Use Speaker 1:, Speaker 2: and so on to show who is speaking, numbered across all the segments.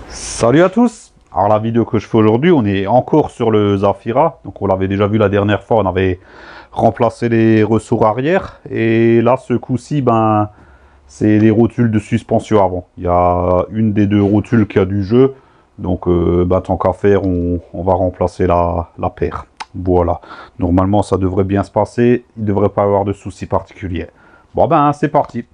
Speaker 1: Salut à tous. Alors la vidéo que je fais aujourd'hui, on est encore sur le Zafira. Donc on l'avait déjà vu la dernière fois, on avait remplacé les ressorts arrière. Et là ce coup-ci, ben, c'est les rotules de suspension avant. Il y a une des deux rotules qui a du jeu. Donc ben, tant qu'à faire, on va remplacer la paire. Voilà. Normalement ça devrait bien se passer. Il ne devrait pas avoir de soucis particuliers. Bon ben c'est parti.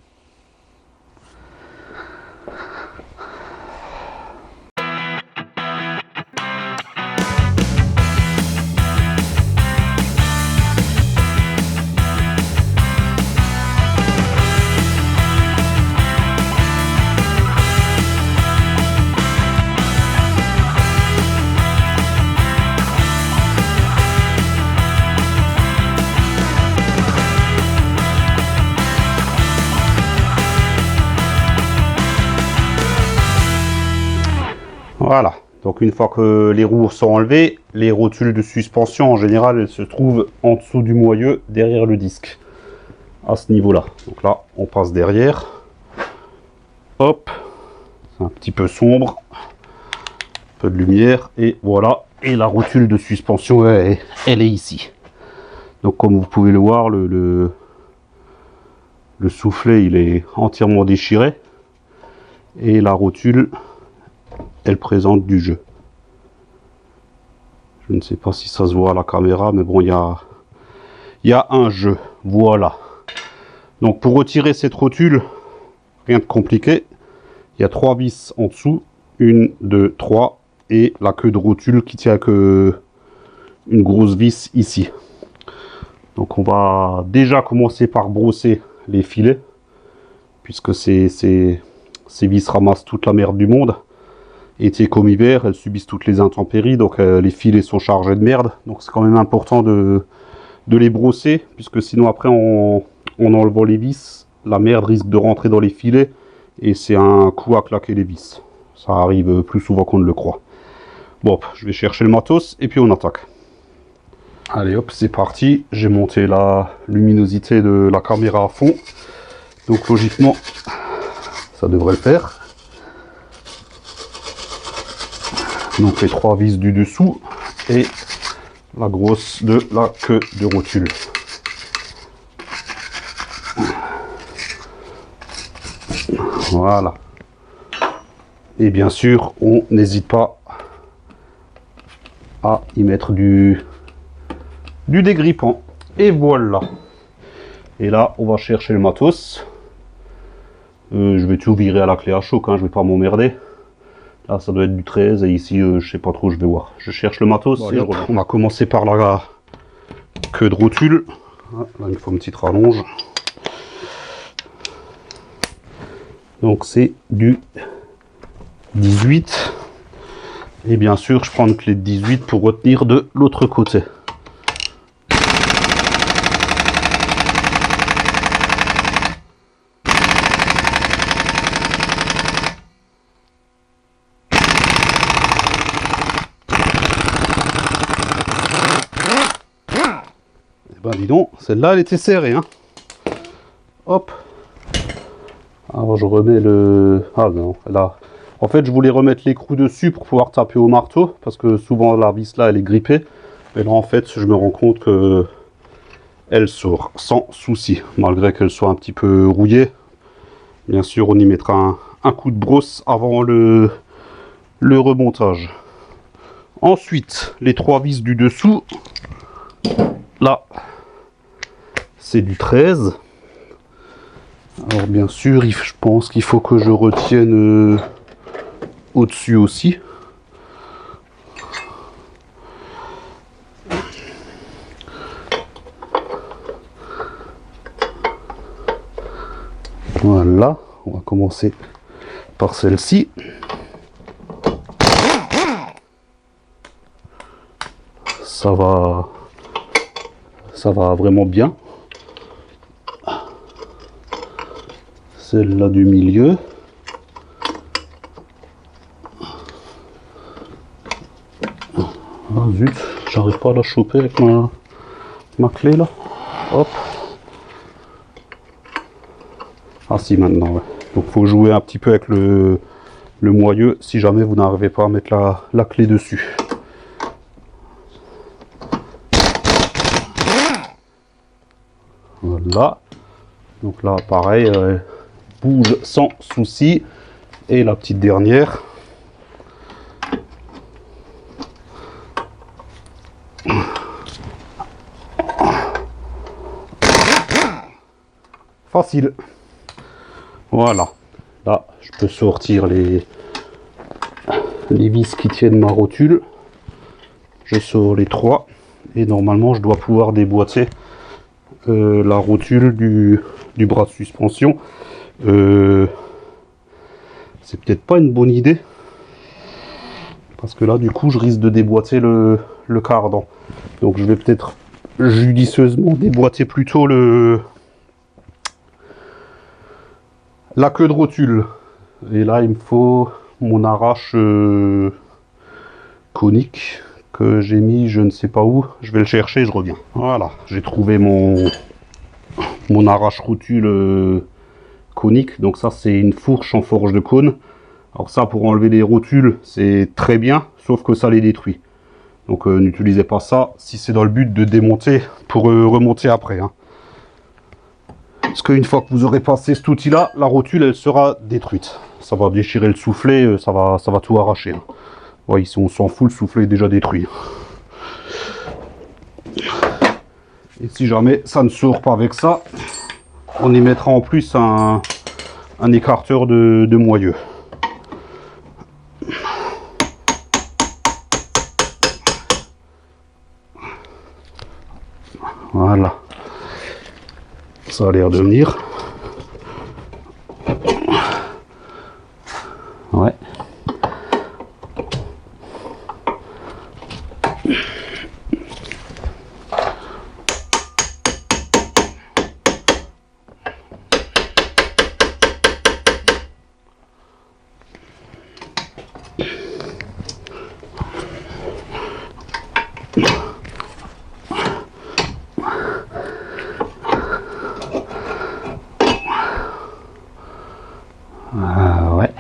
Speaker 1: Voilà, donc une fois que les roues sont enlevées, les rotules de suspension en général elles se trouvent en dessous du moyeu derrière le disque, à ce niveau là. Donc là on passe derrière, hop, c'est un petit peu sombre, un peu de lumière et voilà, et la rotule de suspension elle est ici. Donc comme vous pouvez le voir, le soufflet il est entièrement déchiré et la rotule elle présente du jeu. Je ne sais pas si ça se voit à la caméra, mais bon, il y a un jeu. Voilà. Donc pour retirer cette rotule, rien de compliqué. Il y a 3 vis en dessous. 1, 2, 3. Et la queue de rotule qui tient que une grosse vis ici. Donc on va déjà commencer par brosser les filets. Puisque ces vis ramassent toute la merde du monde. Été comme hiver, elles subissent toutes les intempéries, donc les filets sont chargés de merde. Donc c'est quand même important de les brosser, puisque sinon après en enlevant les vis, la merde risque de rentrer dans les filets, et c'est un coup à claquer les vis. Ça arrive plus souvent qu'on ne le croit. Bon, je vais chercher le matos, et puis on attaque. Allez hop, c'est parti. J'ai monté la luminosité de la caméra à fond. Donc logiquement, ça devrait le faire. Donc les 3 vis du dessous et la grosse de la queue de rotule. Voilà. Et bien sûr, on n'hésite pas à y mettre du dégrippant. Et voilà. Et là, on va chercher le matos. Je vais tout virer à la clé à choc, hein, je vais pas m'emmerder. Là, ça doit être du 13 et ici, je sais pas trop, je vais voir. Je cherche le matos. Bon, allez, on va commencer par la queue de rotule. Ah, là, il faut une petite rallonge. Donc, c'est du 18. Et bien sûr, je prends une clé de 18 pour retenir de l'autre côté. Ben dis donc, celle-là elle était serrée, hein. Hop. Alors je remets le... Ah non, là... En fait je voulais remettre l'écrou dessus pour pouvoir taper au marteau, parce que souvent la vis là elle est grippée. Mais là en fait je me rends compte que elle sort sans souci, malgré qu'elle soit un petit peu rouillée. Bien sûr on y mettra un coup de brosse avant le remontage. Ensuite les 3 vis du dessous. Là. C'est du 13. Alors bien sûr, je pense qu'il faut que je retienne au-dessus aussi. Voilà, on va commencer par celle-ci. Ça va vraiment bien. Celle-là du milieu. Ah zut, j'arrive pas à la choper avec ma clé là. Hop. Ah si, maintenant, ouais. Donc faut jouer un petit peu avec le moyeu si jamais vous n'arrivez pas à mettre la clé dessus. Voilà. Donc là pareil, bouge sans souci. Et la petite dernière. Facile. Voilà. Là, je peux sortir les vis qui tiennent ma rotule. Je sors les 3. Et normalement, je dois pouvoir déboîter la rotule du bras de suspension. C'est peut-être pas une bonne idée. Parce que là, du coup, je risque de déboîter le cardan. Donc, je vais peut-être judicieusement déboîter plutôt la queue de rotule. Et là, il me faut mon arrache conique que j'ai mis je ne sais pas où. Je vais le chercher, je reviens. Voilà, j'ai trouvé mon arrache rotule conique. Donc ça, c'est une fourche en forge de cône. Alors ça, pour enlever les rotules, c'est très bien, sauf que ça les détruit. Donc n'utilisez pas ça si c'est dans le but de démonter pour remonter après. Hein. Parce qu'une fois que vous aurez passé cet outil-là, la rotule, elle sera détruite. Ça va déchirer le soufflet, ça va tout arracher. Hein. Ouais, ici, on s'en fout, le soufflet est déjà détruit. Et si jamais ça ne sort pas avec ça, on y mettra en plus un écarteur de moyeu. Voilà. Ça a l'air de venir. Ouais. Ouais.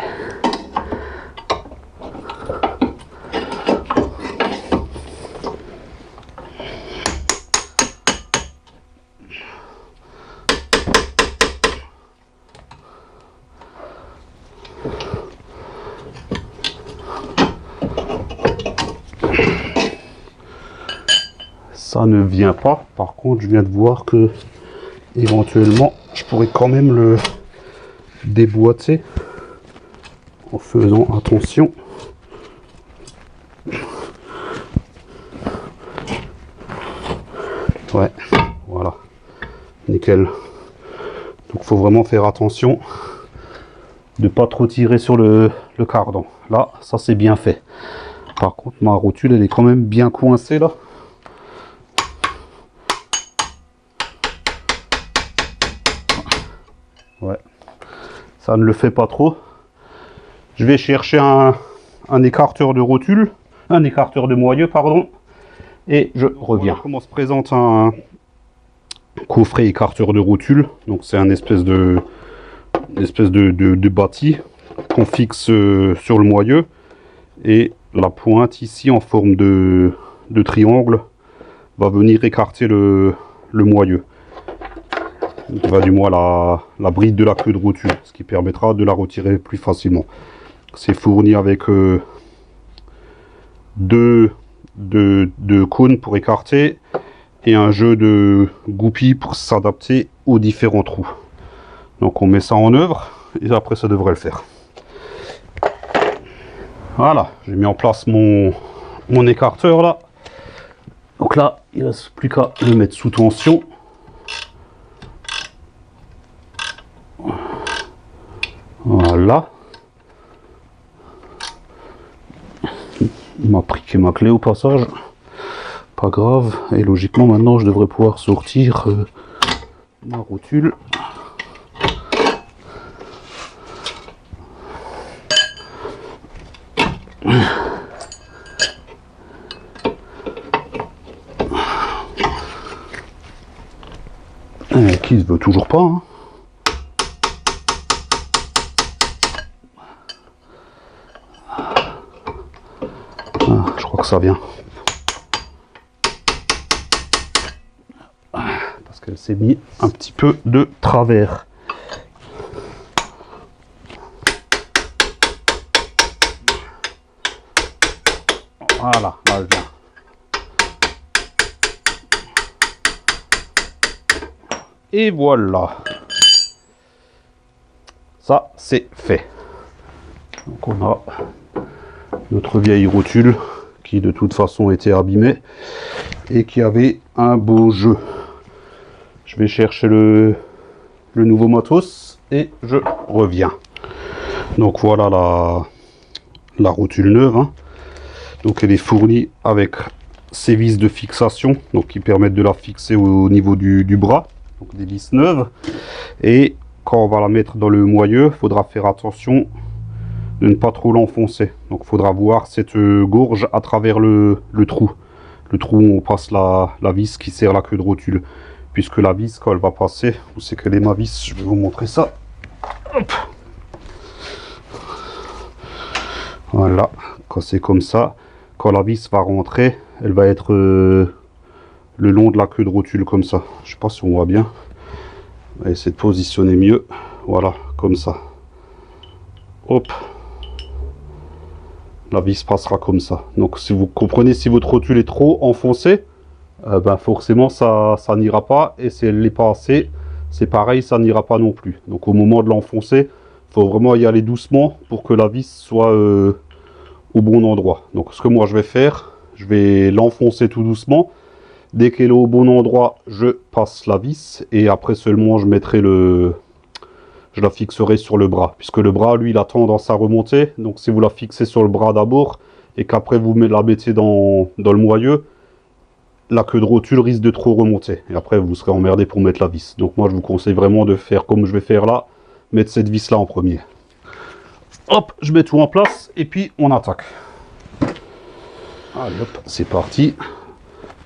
Speaker 1: Ça ne vient pas. Par contre, je viens de voir que éventuellement, je pourrais quand même le déboîter en faisant attention. Ouais, voilà, nickel. Donc faut vraiment faire attention de pas trop tirer sur le cardan. Là, ça c'est bien fait. Par contre, ma rotule, elle est quand même bien coincée là. Ouais, ça ne le fait pas trop. Je vais chercher un écarteur de rotule, un écarteur de moyeu, pardon, et je reviens. Voilà comment se présente un coffret écarteur de rotule. Donc c'est un espèce de bâti qu'on fixe sur le moyeu, et la pointe ici en forme de triangle va venir écarter le moyeu. Va du moins la bride de la queue de rotule, ce qui permettra de la retirer plus facilement. C'est fourni avec deux cônes pour écarter et un jeu de goupilles pour s'adapter aux différents trous. Donc on met ça en œuvre et après ça devrait le faire. Voilà, j'ai mis en place mon écarteur là. Donc là, il ne reste plus qu'à le mettre sous tension. Voilà. Il m'a priqué ma clé au passage. Pas grave. Et logiquement, maintenant, je devrais pouvoir sortir ma rotule. Qui se veut toujours pas, hein. crois que ça vient. Parce qu'elle s'est mis un petit peu de travers. Voilà, là elle vient. Et voilà. Ça, c'est fait. Donc on a notre vieille rotule qui de toute façon était abîmée et qui avait un beau jeu. Je vais chercher le nouveau matos et je reviens. Donc voilà la rotule neuve. Hein. Donc elle est fournie avec ces vis de fixation, donc qui permettent de la fixer au niveau du bras. Donc des vis neuves. Et quand on va la mettre dans le moyeu, il faudra faire attention de ne pas trop l'enfoncer. Donc il faudra voir cette gorge à travers le trou. Le trou où on passe la vis qui sert la queue de rotule. Puisque la vis, quand elle va passer, où c'est qu'elle est ma vis? Je vais vous montrer ça. Hop. Voilà, quand c'est comme ça, quand la vis va rentrer, elle va être le long de la queue de rotule comme ça. Je sais pas si on voit bien. On va essayer de positionner mieux. Voilà, comme ça. Hop. La vis passera comme ça. Donc si vous comprenez, si votre rotule est trop enfoncée, ben forcément ça n'ira pas. Et si elle n'est pas assez, c'est pareil, ça n'ira pas non plus. Donc au moment de l'enfoncer, il faut vraiment y aller doucement pour que la vis soit au bon endroit. Donc ce que moi je vais faire, je vais l'enfoncer tout doucement. Dès qu'elle est au bon endroit, je passe la vis et après seulement je mettrai je la fixerai sur le bras, puisque le bras lui il a tendance à remonter. Donc si vous la fixez sur le bras d'abord et qu'après vous la mettez dans le moyeu, la queue de rotule risque de trop remonter et après vous serez emmerdé pour mettre la vis. Donc moi je vous conseille vraiment de faire comme je vais faire là, mettre cette vis là en premier. Hop, je mets tout en place et puis on attaque. Allez hop, c'est parti.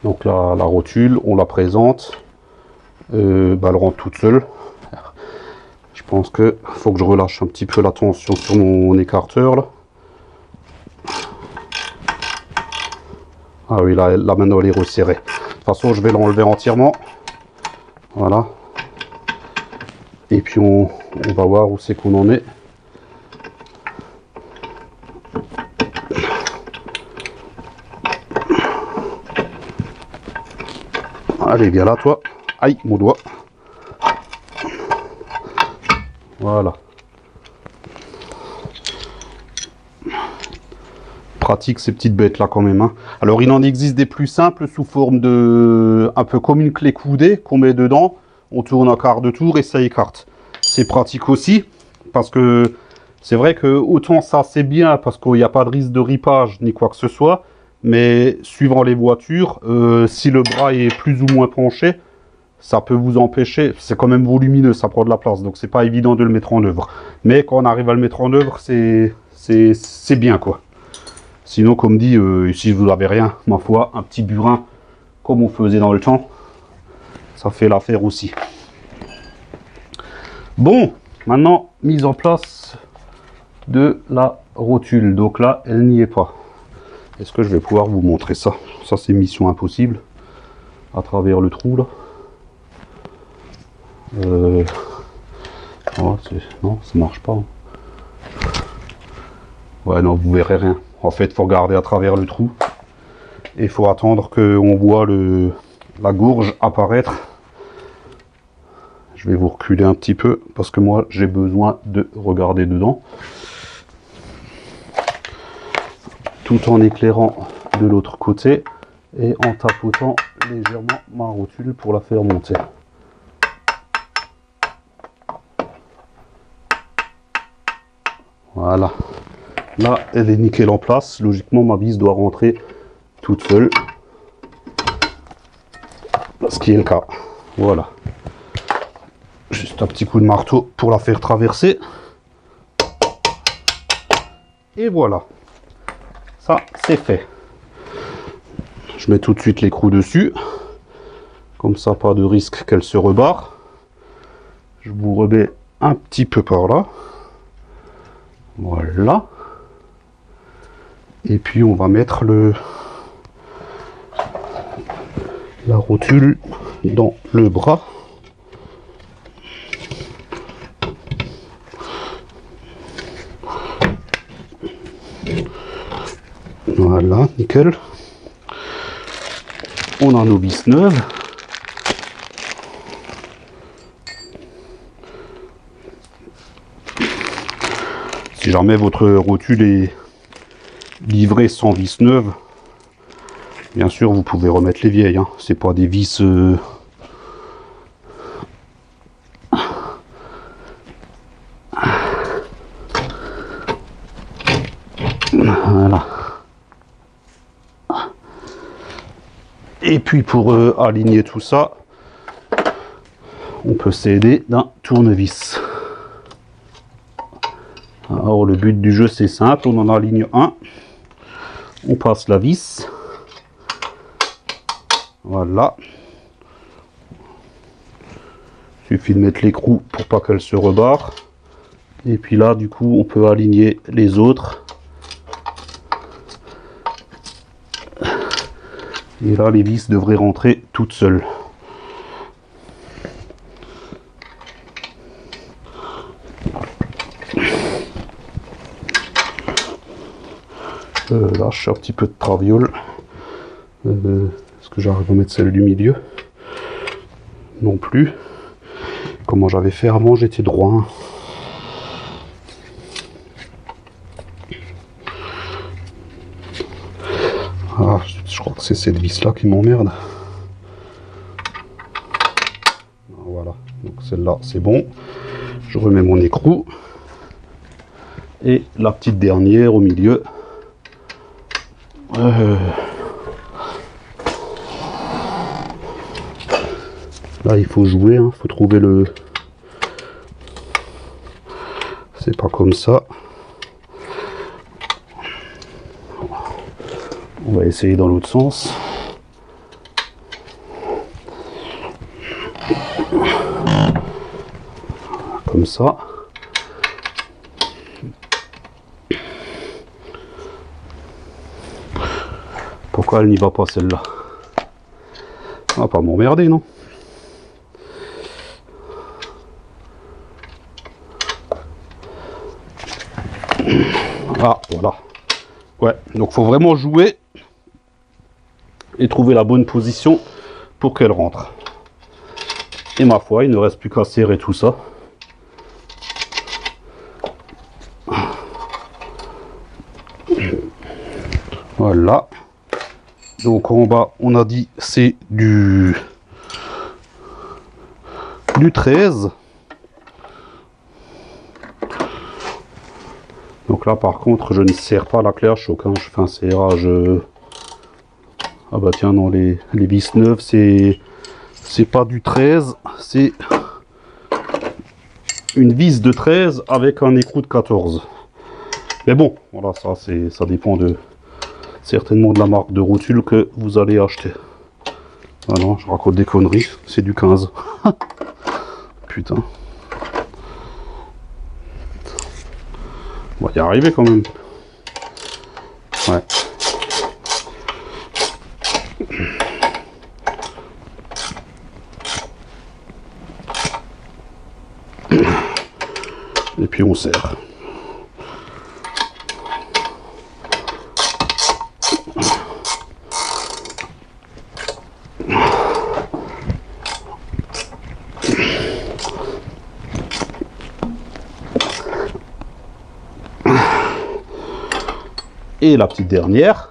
Speaker 1: Donc la rotule, on la présente, elle rentre toute seule. Je pense que faut que je relâche un petit peu la tension sur mon écarteur là. Ah oui, là maintenant elle est resserrée. De toute façon, je vais l'enlever entièrement. Voilà. Et puis on va voir où c'est qu'on en est. Allez, viens là, toi. Aïe, mon doigt. Voilà. Pratique ces petites bêtes là quand même. Hein. Alors il en existe des plus simples sous forme de... un peu comme une clé coudée qu'on met dedans. On tourne un quart de tour et ça écarte. C'est pratique aussi. Parce que c'est vrai que autant ça c'est bien parce qu'il n'y a pas de risque de ripage ni quoi que ce soit. Mais suivant les voitures, si le bras est plus ou moins penché, ça peut vous empêcher. C'est quand même volumineux, ça prend de la place, donc c'est pas évident de le mettre en œuvre. Mais quand on arrive à le mettre en œuvre, c'est bien quoi. Sinon, comme dit, si vous n'avez rien, ma foi, un petit burin, comme on faisait dans le temps, ça fait l'affaire aussi. Bon, maintenant, mise en place de la rotule. Donc là, elle n'y est pas. Est-ce que je vais pouvoir vous montrer ça? Ça, c'est mission impossible. À travers le trou, là. Oh, non, ça marche pas. Ouais, non, vous verrez rien. En fait, il faut regarder à travers le trou. Et il faut attendre qu'on voit la gourge apparaître. Je vais vous reculer un petit peu parce que moi, j'ai besoin de regarder dedans. Tout en éclairant de l'autre côté et en tapotant légèrement ma rotule pour la faire monter. Voilà. Là, elle est nickel en place. Logiquement, ma vis doit rentrer toute seule. Ce qui est le cas. Voilà. Juste un petit coup de marteau pour la faire traverser. Et voilà. Ça, c'est fait. Je mets tout de suite l'écrou dessus. Comme ça, pas de risque qu'elle se rebarre. Je vous remets un petit peu par là. Voilà. Et puis, on va mettre la rotule dans le bras. Voilà, nickel. On a nos vis neuves. Si jamais votre rotule est livrée sans vis neuves, bien sûr vous pouvez remettre les vieilles, hein. C'est pas des vis voilà. Et puis pour aligner tout ça, on peut s'aider d'un tournevis. Alors le but du jeu c'est simple, on en aligne un, on passe la vis, voilà. Il suffit de mettre l'écrou pour pas qu'elle se rebarre. Et puis là du coup on peut aligner les autres. Et là les vis devraient rentrer toutes seules. Là je fais un petit peu de traviole. Est-ce que j'arrive à mettre celle du milieu? Non plus. Comment j'avais fait avant, j'étais droit. Hein. Ah, je crois que c'est cette vis là qui m'emmerde. Voilà, donc celle-là c'est bon. Je remets mon écrou. Et la petite dernière au milieu. Là il faut jouer, il faut trouver le... C'est pas comme ça. On va essayer dans l'autre sens. Comme ça. Pourquoi elle n'y va pas celle-là? On va pas m'emmerder, non? Ah, voilà. Ouais, donc faut vraiment jouer et trouver la bonne position pour qu'elle rentre. Et ma foi, il ne reste plus qu'à serrer tout ça. Voilà. Donc en bas, on a dit c'est du 13. Donc là par contre je ne serre pas la clé à choc, hein. Je fais un serrage. Ah bah tiens, non, les vis neuves c'est pas du 13, c'est une vis de 13 avec un écrou de 14. Mais bon, voilà, ça dépend certainement de la marque de rotule que vous allez acheter. Ah non, je raconte des conneries, c'est du 15. Putain. On va y arriver quand même. Ouais. Et puis on serre. Et la petite dernière.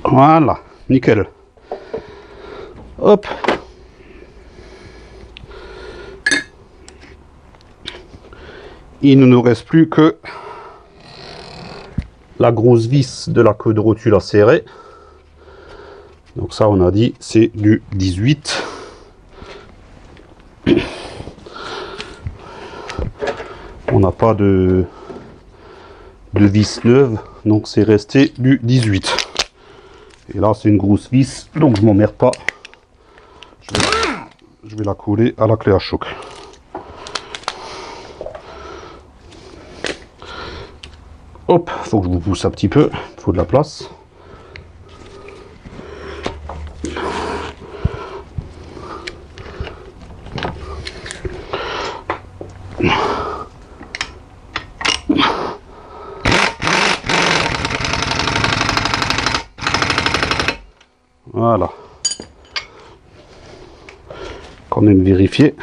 Speaker 1: Voilà, nickel. Hop. Il ne nous reste plus que la grosse vis de la queue de rotule à serrer. Donc ça, on a dit, c'est du 18. On n'a pas de vis neuve donc c'est resté du 18. Et là c'est une grosse vis, donc je m'emmerde pas. Je vais la coller à la clé à choc. Hop, faut que je vous pousse un petit peu, il faut de la place. Voilà. Quand même vérifier.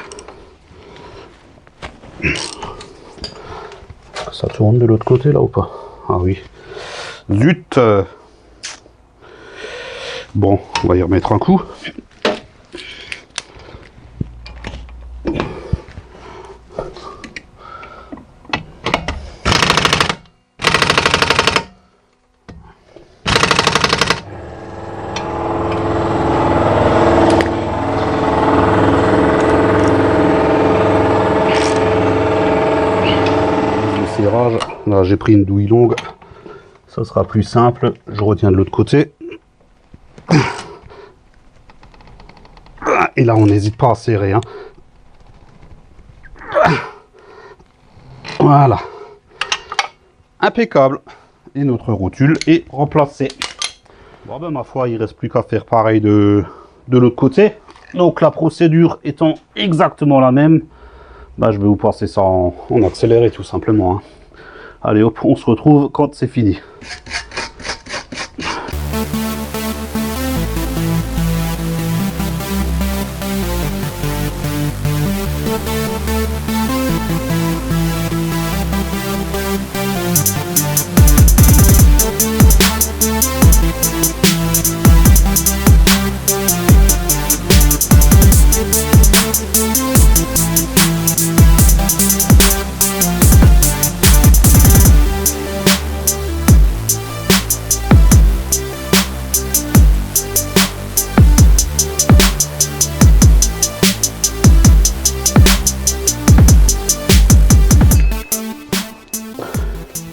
Speaker 1: Ça tourne de l'autre côté là ou pas? Ah oui. Zut. Bon, on va y remettre un coup. Là j'ai pris une douille longue, ça sera plus simple, je retiens de l'autre côté. Et là on n'hésite pas à serrer, hein. Voilà, impeccable, et notre rotule est remplacée. Bon ben ma foi, il reste plus qu'à faire pareil de l'autre côté. Donc la procédure étant exactement la même, bah, je vais vous passer ça en accéléré tout simplement, hein. Allez hop, on se retrouve quand c'est fini.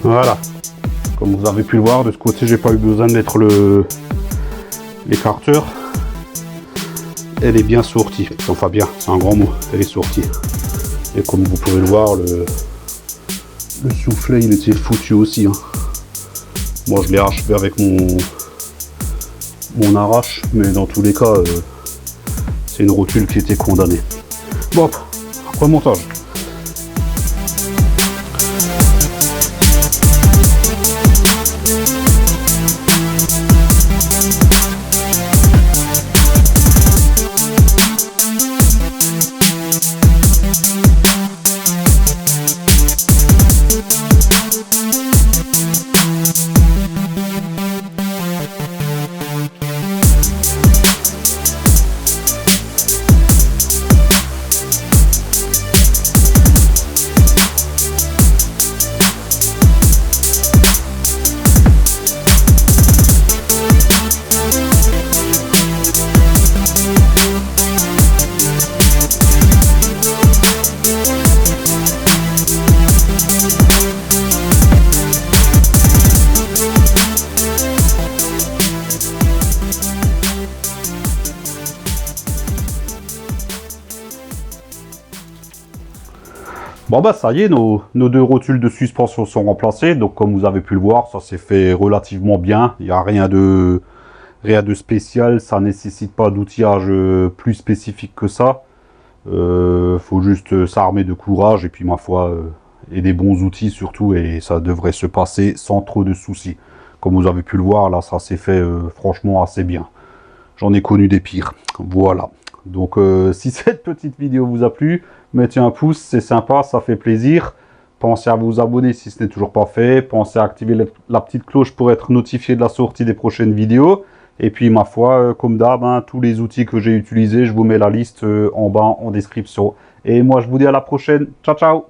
Speaker 1: Voilà, comme vous avez pu le voir, de ce côté j'ai pas eu besoin de mettre l'écarteur. Elle est bien sortie, enfin bien, c'est un grand mot, elle est sortie. Et comme vous pouvez le voir, le soufflet il était foutu aussi, hein. Moi je l'ai achevé avec mon arrache, mais dans tous les cas c'est une rotule qui était condamnée. Bon, remontage. Bon bah ça y est, nos deux rotules de suspension sont remplacées. Donc comme vous avez pu le voir, ça s'est fait relativement bien. Il n'y a rien de spécial, ça nécessite pas d'outillage plus spécifique que ça. Faut juste s'armer de courage et puis ma foi, et des bons outils surtout, et ça devrait se passer sans trop de soucis. Comme vous avez pu le voir, là ça s'est fait franchement assez bien. J'en ai connu des pires. Voilà. Donc si cette petite vidéo vous a plu, mettez un pouce, c'est sympa, ça fait plaisir. Pensez à vous abonner si ce n'est toujours pas fait. Pensez à activer la petite cloche pour être notifié de la sortie des prochaines vidéos. Et puis ma foi, comme d'hab, hein, tous les outils que j'ai utilisés, je vous mets la liste en bas en description. Et moi je vous dis à la prochaine. Ciao ciao.